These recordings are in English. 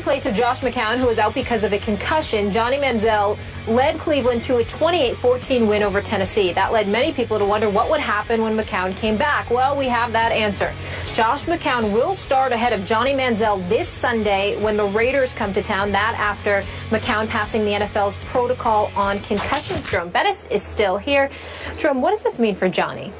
place of Josh McCown, who was out because of a concussion. Johnny Manziel led Cleveland to a 28-14 win over Tennessee. That led many people to wonder what would happen when McCown came back. Well, we have that answer. Josh McCown will start ahead of Johnny Manziel this Sunday when the Raiders come to town. That after McCown passing the NFL's protocol on concussions. Jerome Bettis is still here. Jerome, what does this mean for Johnny?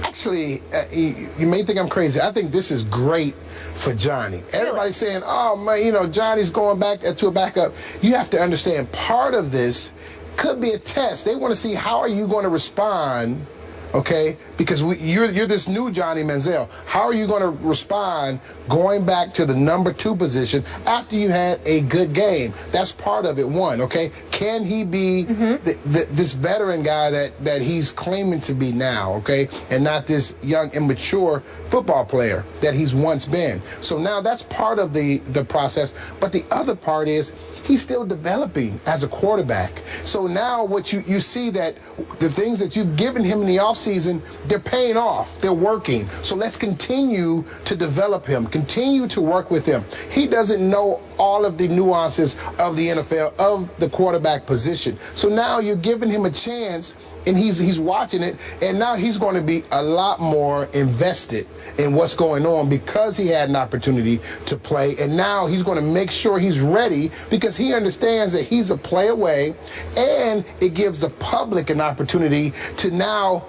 Actually, you may think I'm crazy. I think this is great for Johnny. Everybody's saying, oh, man, you know, Johnny's going back to a backup. You have to understand, part of this could be a test. They want to see how are you going to respond, okay? Because you're this new Johnny Manziel. How are you going to respond going back to the number 2 position after you had a good game? That's part of it, one, okay? Can he be this veteran guy that he's claiming to be now, okay? And not this young, immature football player that he's once been. So now that's part of the process. But the other part is he's still developing as a quarterback. So now what you see that the things that you've given him in the offseason, they're paying off. They're working. So let's continue to develop him, continue to work with him. He doesn't know all of the nuances of the NFL, of the quarterback position. So now you're giving him a chance, and he's watching it, and now he's going to be a lot more invested in what's going on because he had an opportunity to play, and now he's going to make sure he's ready because he understands that he's a play away, and it gives the public an opportunity to now,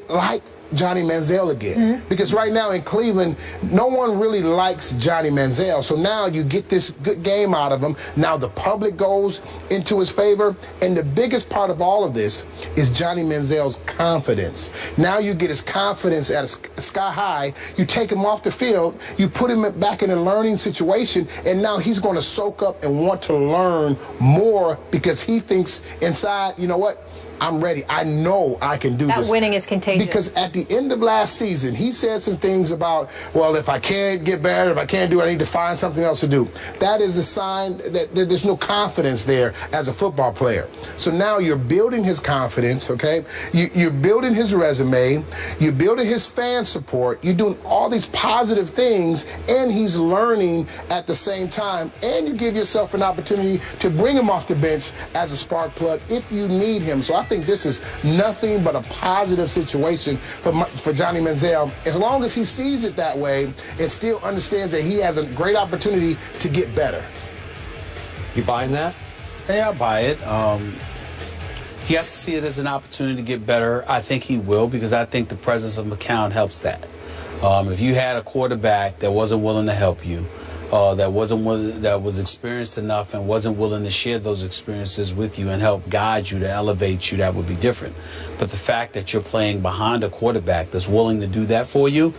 like Johnny Manziel again. Because right now in Cleveland, no one really likes Johnny Manziel. So now you get this good game out of him. Now the public goes into his favor. And the biggest part of all of this is Johnny Manziel's confidence. Now you get his confidence at a sky high. You take him off the field. You put him back in a learning situation. And now he's going to soak up and want to learn more because he thinks inside, you know what? I'm ready. I know I can do this. That winning is contagious. Because at the end of last season, he said some things about, well, if I can't get better, if I can't do it, I need to find something else to do. That is a sign that there's no confidence there as a football player. So now you're building his confidence, okay? You're building his resume. You're building his fan support. You're doing all these positive things, and he's learning at the same time. And you give yourself an opportunity to bring him off the bench as a spark plug if you need him. So I think this is nothing but a positive situation for Johnny Manziel, as long as he sees it that way and still understands that he has a great opportunity to get better. You buying that? Yeah, I buy it. He has to see it as an opportunity to get better. I think he will, because I think the presence of McCown helps that. If you had a quarterback that wasn't willing to help you, that was experienced enough and wasn't willing to share those experiences with you and help guide you to elevate you, that would be different. But the fact that you're playing behind a quarterback that's willing to do that for you,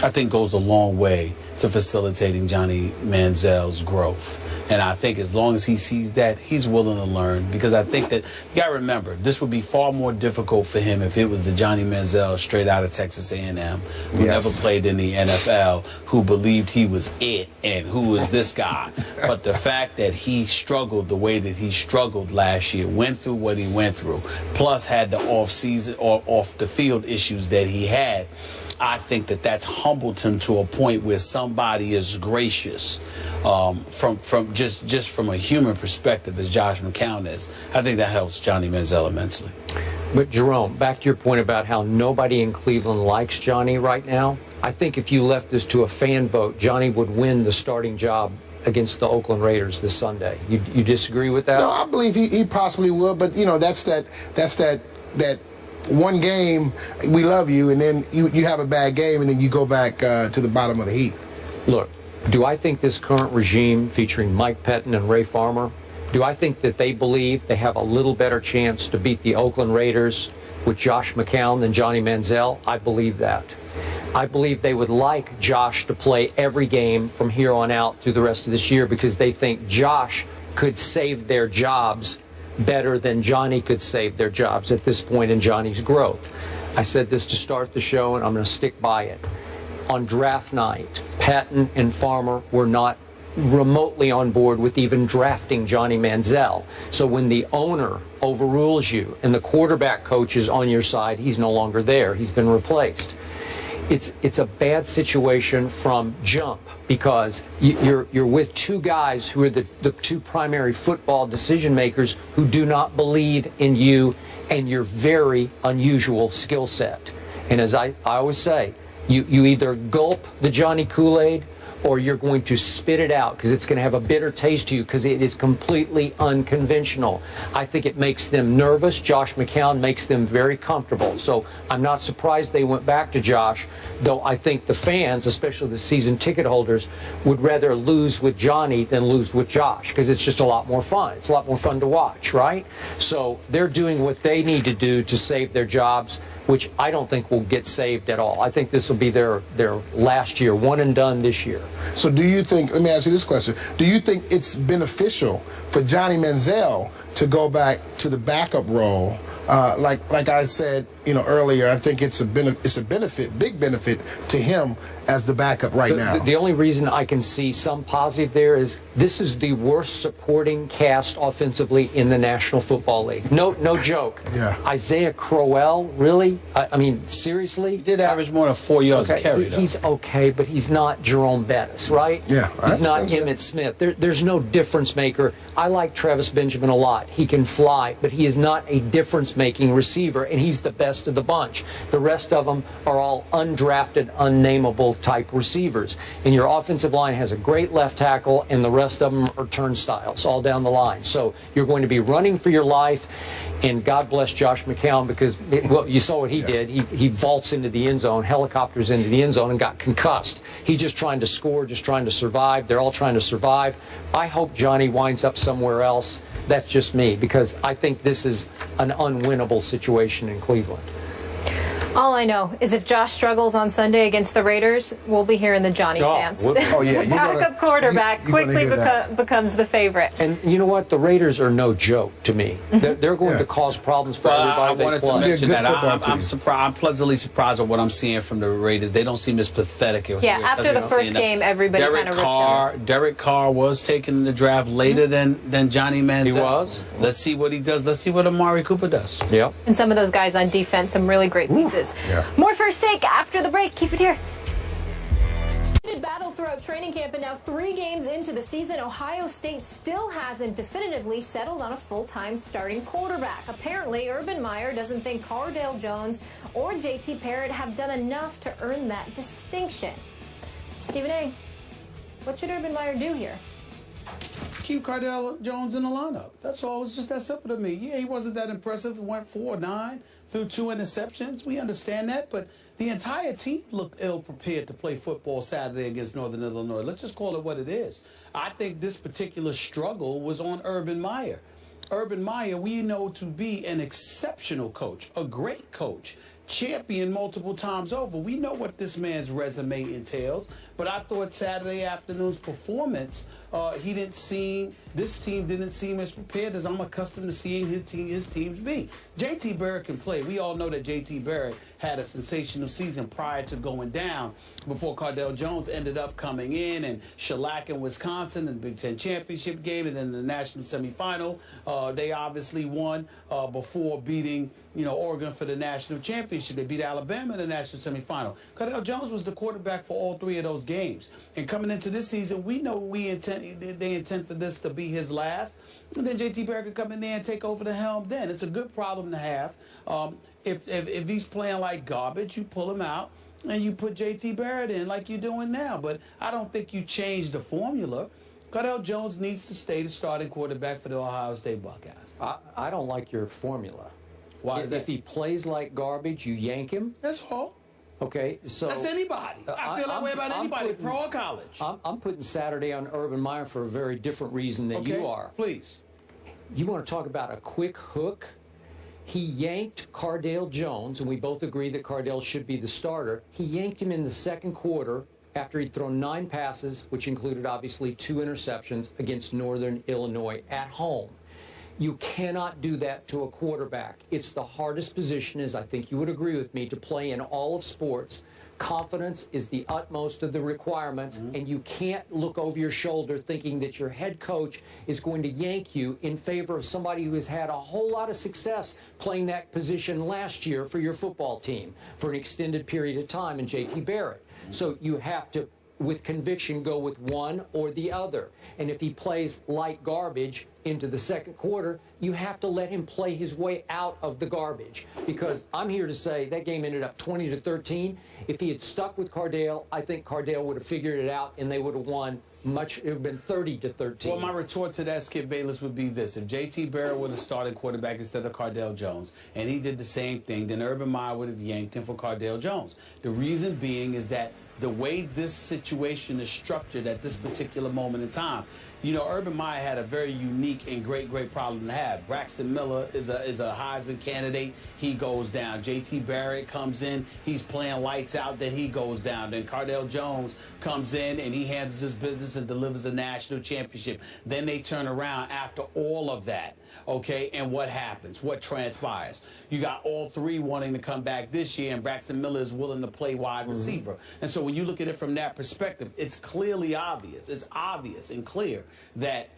I think goes a long way to facilitating Johnny Manziel's growth. And I think as long as he sees that, he's willing to learn, because I think that, you got to remember, this would be far more difficult for him if it was the Johnny Manziel straight out of Texas A&M, who never played in the NFL, who believed he was it and who is this guy. But the fact that he struggled the way that he struggled last year, went through what he went through, plus had the off-season or off-the-field issues that he had, I think that that's humbled him to a point where somebody is gracious from just from a human perspective, as Josh McCown is. I think that helps Johnny Manziel immensely. But Jerome, back to your point about how nobody in Cleveland likes Johnny right now, I think if you left this to a fan vote, Johnny would win the starting job against the Oakland Raiders this Sunday. You disagree with that? No, I believe he possibly would, but you know, that's that one game, we love you, and then you have a bad game, and then you go back to the bottom of the heap. Look, do I think this current regime featuring Mike Pettin and Ray Farmer, do I think that they believe they have a little better chance to beat the Oakland Raiders with Josh McCown than Johnny Manziel? I believe that. I believe they would like Josh to play every game from here on out through the rest of this year, because they think Josh could save their jobs better than Johnny could save their jobs at this point in Johnny's growth. I said this to start the show, and I'm going to stick by it. On draft night, Patton and Farmer were not remotely on board with even drafting Johnny Manziel. So when the owner overrules you and the quarterback coach is on your side, he's no longer there. He's been replaced. it's a bad situation from jump, because you're with two guys who are the two primary football decision makers who do not believe in you and your very unusual skill set. And as I always say, you either gulp the Johnny Kool-Aid or you're going to spit it out, because it's going to have a bitter taste to you, because it is completely unconventional. I think it makes them nervous. Josh McCown makes them very comfortable. So I'm not surprised they went back to Josh, though I think the fans, especially the season ticket holders, would rather lose with Johnny than lose with Josh, because it's just a lot more fun. It's a lot more fun to watch, right? So they're doing what they need to do to save their jobs, which I don't think will get saved at all. I think this will be their last year, one and done this year. So do you think, let me ask you this question, do you think it's beneficial for Johnny Manziel to go back to the backup role? Like I said, earlier, I think it's a benefit, big benefit to him as the backup now. The only reason I can see some positive there is this is the worst supporting cast offensively in the National Football League. No joke. Yeah. Isaiah Crowell, really? I mean, seriously? He did average more than 4 yards a carry, though. He's okay, but he's not Jerome Bettis, right? Yeah. He's not Emmitt Smith. There's no difference maker. I like Travis Benjamin a lot. He can fly, but he is not a difference-making receiver, and he's the best of the bunch. The rest of them are all undrafted, unnameable type receivers. And your offensive line has a great left tackle, and the rest of them are turnstiles all down the line. So you're going to be running for your life, and God bless Josh McCown, because you saw what he did. He vaults into the end zone, helicopters into the end zone, and got concussed. He's just trying to score, just trying to survive. They're all trying to survive. I hope Johnny winds up somewhere else. That's just me, because I think this is an unwinnable situation in Cleveland. All I know is if Josh struggles on Sunday against the Raiders, we'll be hearing the Johnny chants. Oh, yeah. The backup quarterback quickly becomes the favorite. And you know what? The Raiders are no joke to me. They're going to cause problems for everybody I they wanted play. to mention that. I'm surprised. I'm pleasantly surprised at what I'm seeing from the Raiders. They don't seem as pathetic. Yeah, after the first game, everybody kind of ripped him. Derek Carr was taken in the draft later than Johnny Manziel. He was. Let's see what he does. Let's see what Amari Cooper does. Yep. And some of those guys on defense, some really great pieces. Yeah. More First Take after the break. Keep it here. Battle throughout training camp, and now 3 games into the season, Ohio State still hasn't definitively settled on a full-time starting quarterback. Apparently, Urban Meyer doesn't think Cardale Jones or JT Barrett have done enough to earn that distinction. Stephen A., what should Urban Meyer do here? Keep Cardale Jones in the lineup. That's all. It's just that simple to me. Yeah, he wasn't that impressive. He went 4-9 through 2 interceptions. We understand that, but the entire team looked ill-prepared to play football Saturday against Northern Illinois. Let's just call it what it is. I think this particular struggle was on Urban Meyer. Urban Meyer, we know to be an exceptional coach, a great coach, champion multiple times over. We know what this man's resume entails, but I thought Saturday afternoon's performance, this team didn't seem as prepared as I'm accustomed to seeing his teams be. JT Barrett can play. We all know that JT Barrett had a sensational season prior to going down before Cardale Jones ended up coming in and shellacking Wisconsin in the Big Ten championship game, and then the national semifinal. They obviously won before beating Oregon for the national championship. They beat Alabama in the national semifinal. Cardale Jones was the quarterback for all 3 of those games. And coming into this season, we know they intend for this to be his last. And then JT Barrett could come in there and take over the helm then. It's a good problem to have. If he's playing like garbage, you pull him out and you put JT Barrett in like you're doing now. But I don't think you change the formula. Cardale Jones needs to stay the starting quarterback for the Ohio State Buckeyes. I don't like your formula. Why is that? If he plays like garbage, you yank him. That's all. Okay, so that's anybody. I feel that way about anybody, pro or college. I'm putting Saturday on Urban Meyer for a very different reason than you are. Please. You want to talk about a quick hook? He yanked Cardale Jones, and we both agree that Cardale should be the starter. He yanked him in the second quarter after he'd thrown 9 passes, which included obviously 2 interceptions against Northern Illinois at home. You cannot do that to a quarterback. It's the hardest position, as I think you would agree with me, to play in all of sports. confidence is the utmost of the requirements, and you can't look over your shoulder thinking that your head coach is going to yank you in favor of somebody who has had a whole lot of success playing that position last year for your football team for an extended period of time in J.T. Barrett. So you have to, with conviction, go with one or the other. And if he plays light garbage into the second quarter, you have to let him play his way out of the garbage. Because I'm here to say that game ended up 20-13. If he had stuck with Cardale, I think Cardale would have figured it out and they would have won much. It would have been 30-13. Well, my retort to that, Skip Bayless, would be this. If J.T. Barrett would have started quarterback instead of Cardale Jones, and he did the same thing, then Urban Meyer would have yanked him for Cardale Jones. The reason being is that the way this situation is structured at this particular moment in time, you know, Urban Meyer had a very unique and great problem to have. Braxton Miller is a Heisman candidate. He goes down. J.T. Barrett comes in. He's playing lights out. Then he goes down. Then Cardale Jones comes in and he handles his business and delivers a national championship. Then they turn around after all of that. Okay, and what happens? What transpires? You got all three wanting to come back this year, and Braxton Miller is willing to play wide receiver. And so when you look at it from that perspective, it's clearly obvious. It's obvious and clear that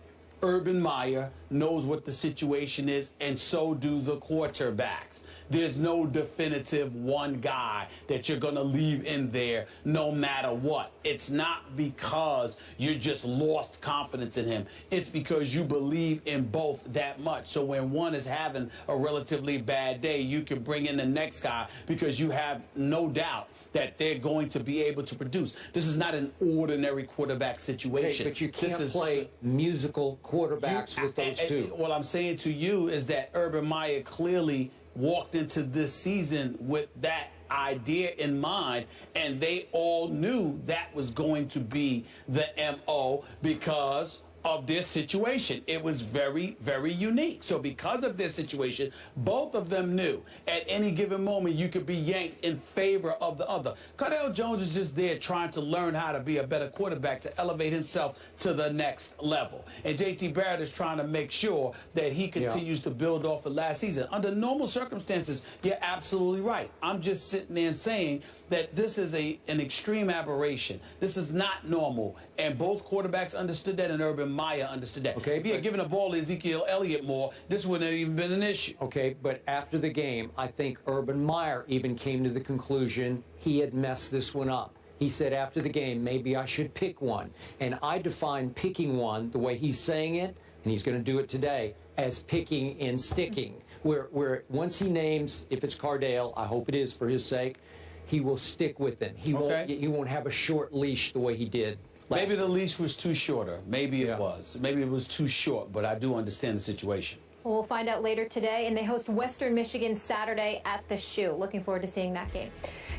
Urban Meyer knows what the situation is, and so do the quarterbacks. There's no definitive one guy that you're going to leave in there no matter what. It's not because you just lost confidence in him. It's because you believe in both that much. So when one is having a relatively bad day, you can bring in the next guy because you have no doubt that they're going to be able to produce. This is not an ordinary quarterback situation. Okay, but you can't play musical quarterbacks with those two. What I'm saying to you is that Urban Meyer clearly walked into this season with that idea in mind, and they all knew that was going to be the MO because of their situation. It was very unique. So because of their situation, both of them knew at any given moment you could be yanked in favor of the other. Cardale Jones is just there trying to learn how to be a better quarterback, to elevate himself to the next level. And J.T. Barrett is trying to make sure that he continues to build off the last season. Under normal circumstances, you're absolutely right. I'm just sitting there and saying that this is an extreme aberration. This is not normal. And both quarterbacks understood that, and Urban Meyer understood that. Okay, if he had given the ball to Ezekiel Elliott more, this wouldn't have even been an issue. Okay, but after the game, I think Urban Meyer even came to the conclusion he had messed this one up. He said after the game, maybe I should pick one. And I define picking one, the way he's saying it, and he's going to do it today, as picking and sticking. Where once he names, if it's Cardale, I hope it is for his sake, he will stick with it. He won't have a short leash the way he did. Maybe the leash was too shorter. Maybe it was. Maybe it was too short, but I do understand the situation. Well, we'll find out later today, and they host Western Michigan Saturday at the Shoe. Looking forward to seeing that game.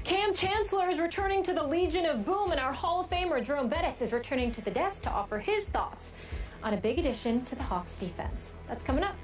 Cam Chancellor is returning to the Legion of Boom, and our Hall of Famer Jerome Bettis is returning to the desk to offer his thoughts on a big addition to the Hawks defense. That's coming up.